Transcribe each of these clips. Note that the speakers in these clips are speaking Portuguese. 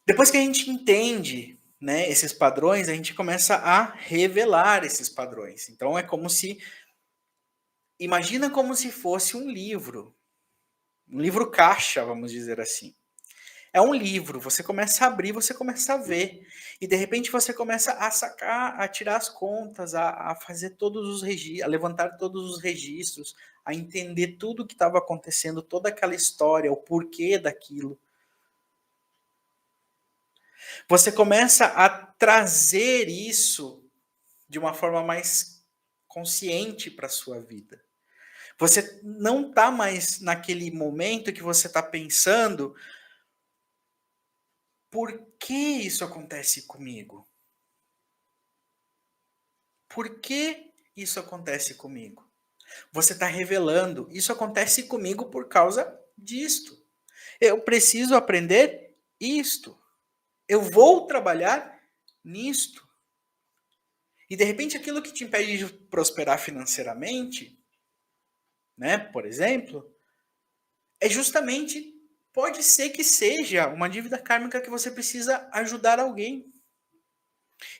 Depois que a gente entende, né, esses padrões, a gente começa a revelar esses padrões. Então é como se, imagina como se fosse um livro caixa, vamos dizer assim. É um livro, você começa a abrir, você começa a ver. E de repente você começa a sacar, a tirar as contas, a fazer todos os registros, a levantar todos os registros, a entender tudo o que estava acontecendo, toda aquela história, o porquê daquilo. Você começa a trazer isso de uma forma mais consciente para a sua vida. Você não está mais naquele momento que você está pensando por que isso acontece comigo? Por que isso acontece comigo? Você está revelando, isso acontece comigo por causa disto. Eu preciso aprender isto. Eu vou trabalhar nisto. E de repente aquilo que te impede de prosperar financeiramente, né, por exemplo, é justamente, pode ser que seja uma dívida kármica que você precisa ajudar alguém.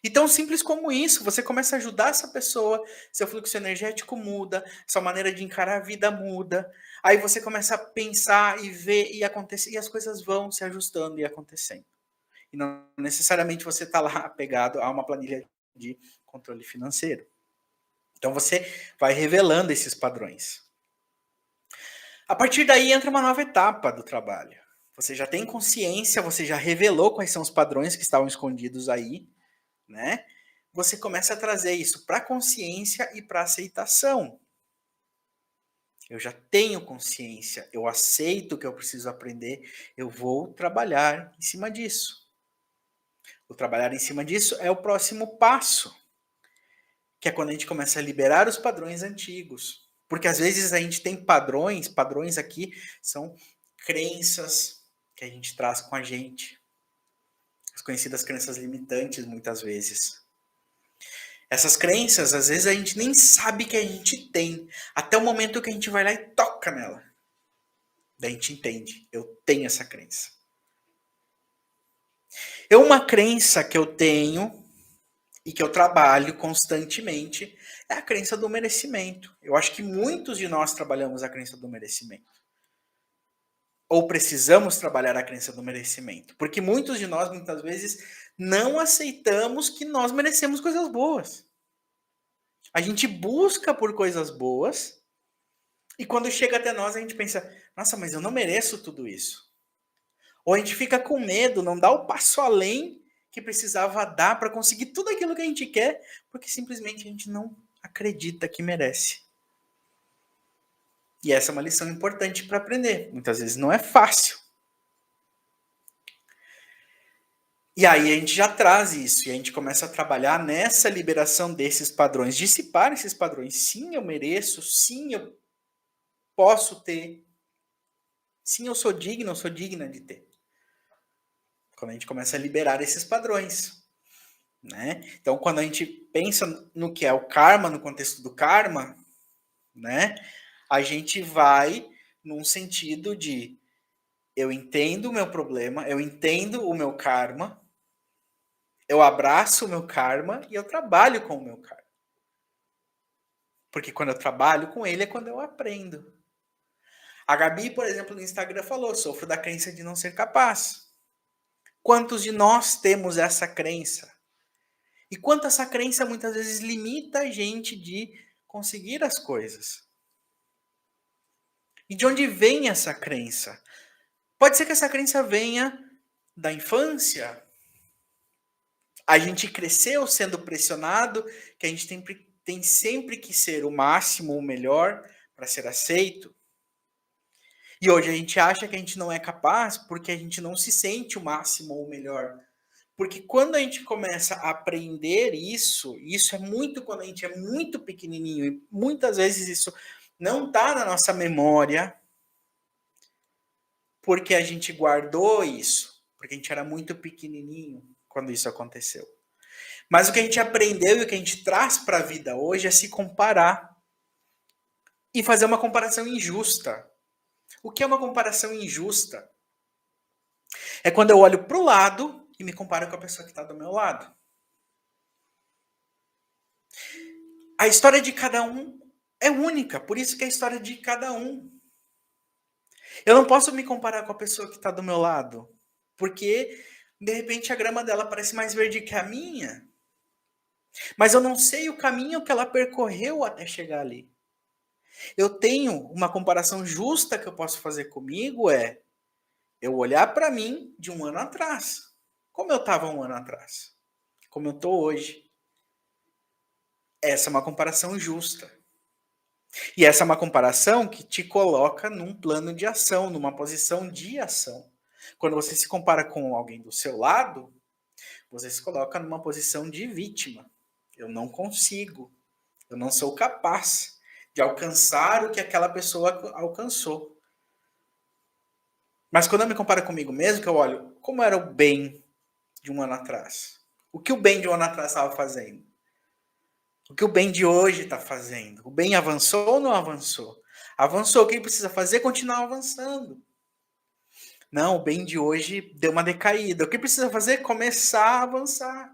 E tão simples como isso, você começa a ajudar essa pessoa, seu fluxo energético muda, sua maneira de encarar a vida muda. Aí você começa a pensar e ver e acontecer, e as coisas vão se ajustando e acontecendo. E não necessariamente você está lá apegado a uma planilha de controle financeiro. Então você vai revelando esses padrões. A partir daí entra uma nova etapa do trabalho. Você já tem consciência, você já revelou quais são os padrões que estavam escondidos aí, né? Você começa a trazer isso para a consciência e para a aceitação. Eu já tenho consciência, eu aceito que eu preciso aprender, eu vou trabalhar em cima disso. O trabalhar em cima disso é o próximo passo, que é quando a gente começa a liberar os padrões antigos. Porque às vezes a gente tem padrões aqui são crenças que a gente traz com a gente. As conhecidas crenças limitantes, muitas vezes. Essas crenças, às vezes a gente nem sabe que a gente tem, até o momento que a gente vai lá e toca nela. Daí a gente entende, eu tenho essa crença. É uma crença que eu tenho e que eu trabalho constantemente é a crença do merecimento. Eu acho que muitos de nós trabalhamos a crença do merecimento. Ou precisamos trabalhar a crença do merecimento. Porque muitos de nós, muitas vezes, não aceitamos que nós merecemos coisas boas. A gente busca por coisas boas e quando chega até nós a gente pensa, nossa, mas eu não mereço tudo isso. Ou a gente fica com medo, não dá o passo além que precisava dar para conseguir tudo aquilo que a gente quer, porque simplesmente a gente não acredita que merece. E essa é uma lição importante para aprender. Muitas vezes não é fácil. E aí a gente já traz isso, e a gente começa a trabalhar nessa liberação desses padrões, dissipar esses padrões. Sim, eu mereço, sim, eu posso ter, sim, eu sou digno, eu sou digna de ter. Quando a gente começa a liberar esses padrões. Né? Então, quando a gente pensa no que é o karma, no contexto do karma, né, a gente vai num sentido de eu entendo o meu problema, eu entendo o meu karma, eu abraço o meu karma e eu trabalho com o meu karma. Porque quando eu trabalho com ele é quando eu aprendo. A Gabi, por exemplo, no Instagram falou, sofro da crença de não ser capaz. Quantos de nós temos essa crença? E quanto essa crença muitas vezes limita a gente de conseguir as coisas. E de onde vem essa crença? Pode ser que essa crença venha da infância. A gente cresceu sendo pressionado, que a gente tem sempre que ser o máximo, o melhor, para ser aceito. E hoje a gente acha que a gente não é capaz porque a gente não se sente o máximo ou o melhor. Porque quando a gente começa a aprender isso é muito quando a gente é muito pequenininho, e muitas vezes isso não está na nossa memória, porque a gente guardou isso, porque a gente era muito pequenininho quando isso aconteceu. Mas o que a gente aprendeu e o que a gente traz para a vida hoje é se comparar e fazer uma comparação injusta. O que é uma comparação injusta? É quando eu olho para o lado e me comparo com a pessoa que está do meu lado. A história de cada um é única, por isso que é a história de cada um. Eu não posso me comparar com a pessoa que está do meu lado, porque de repente a grama dela parece mais verde que a minha, mas eu não sei o caminho que ela percorreu até chegar ali. Eu tenho uma comparação justa que eu posso fazer comigo eu olhar para mim de um ano atrás. Como eu estava um ano atrás? Como eu estou hoje? Essa é uma comparação justa. E essa é uma comparação que te coloca num plano de ação, numa posição de ação. Quando você se compara com alguém do seu lado, você se coloca numa posição de vítima. Eu não consigo, eu não sou capaz de alcançar o que aquela pessoa alcançou. Mas quando eu me comparo comigo mesmo, que eu olho como era o bem de um ano atrás. O que o bem de um ano atrás estava fazendo? O que o bem de hoje está fazendo? O bem avançou ou não avançou? Avançou. O que ele precisa fazer? Continuar avançando. Não, o bem de hoje deu uma decaída. O que precisa fazer? Começar a avançar.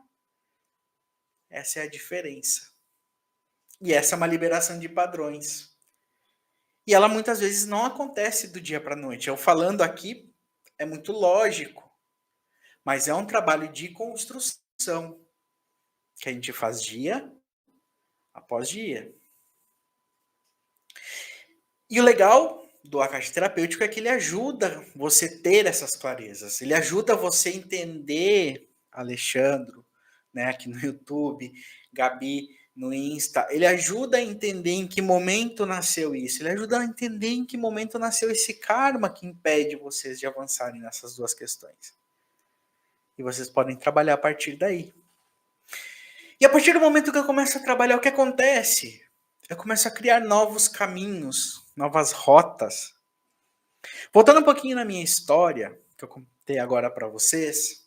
Essa é a diferença. E essa é uma liberação de padrões. E ela muitas vezes não acontece do dia para a noite. Eu falando aqui é muito lógico, mas é um trabalho de construção que a gente faz dia após dia. E o legal do Akasha terapêutico é que ele ajuda você ter essas clarezas. Ele ajuda você entender, Alexandre, né, aqui no YouTube, Gabi no Insta. Ele ajuda a entender em que momento nasceu isso. Ele ajuda a entender em que momento nasceu esse karma que impede vocês de avançarem nessas duas questões. E vocês podem trabalhar a partir daí. E a partir do momento que eu começo a trabalhar, o que acontece? Eu começo a criar novos caminhos, novas rotas. Voltando um pouquinho na minha história, que eu contei agora para vocês,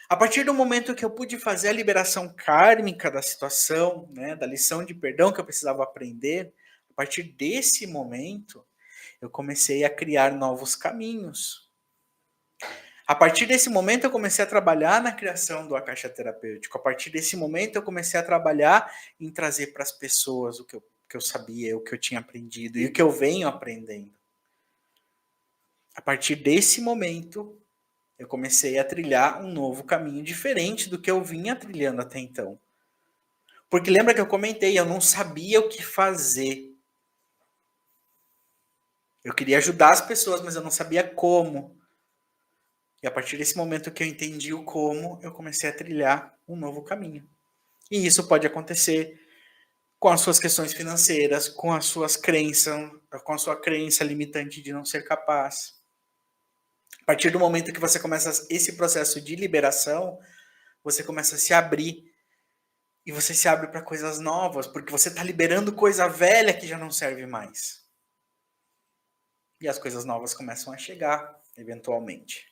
a partir do momento que eu pude fazer a liberação kármica da situação, né, da lição de perdão que eu precisava aprender, a partir desse momento, eu comecei a criar novos caminhos. A partir desse momento, eu comecei a trabalhar na criação do Akasha terapêutico. A partir desse momento, eu comecei a trabalhar em trazer para as pessoas o que eu sabia, o que eu tinha aprendido e o que eu venho aprendendo. A partir desse momento, eu comecei a trilhar um novo caminho diferente do que eu vinha trilhando até então. Porque lembra que eu comentei, eu não sabia o que fazer. Eu queria ajudar as pessoas, mas eu não sabia como. E a partir desse momento que eu entendi o como, eu comecei a trilhar um novo caminho. E isso pode acontecer com as suas questões financeiras, com as suas crenças, com a sua crença limitante de não ser capaz. A partir do momento que você começa esse processo de liberação, você começa a se abrir e você se abre para coisas novas, porque você está liberando coisa velha que já não serve mais. E as coisas novas começam a chegar, eventualmente.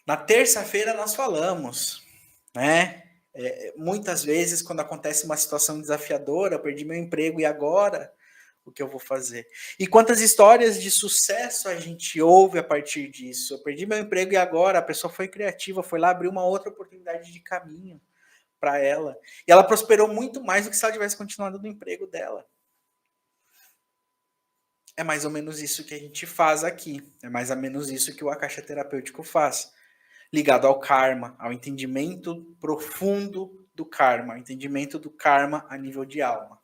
Na terça-feira nós falamos, né? Muitas vezes, quando acontece uma situação desafiadora, eu perdi meu emprego e agora o que eu vou fazer? E quantas histórias de sucesso a gente ouve a partir disso? Eu perdi meu emprego e agora a pessoa foi criativa, foi lá abrir uma outra oportunidade de caminho para ela. E ela prosperou muito mais do que se ela tivesse continuado no emprego dela. É mais ou menos isso que a gente faz aqui. É mais ou menos isso que o Akasha terapêutico faz. Ligado ao karma, ao entendimento profundo do karma, ao entendimento do karma a nível de alma.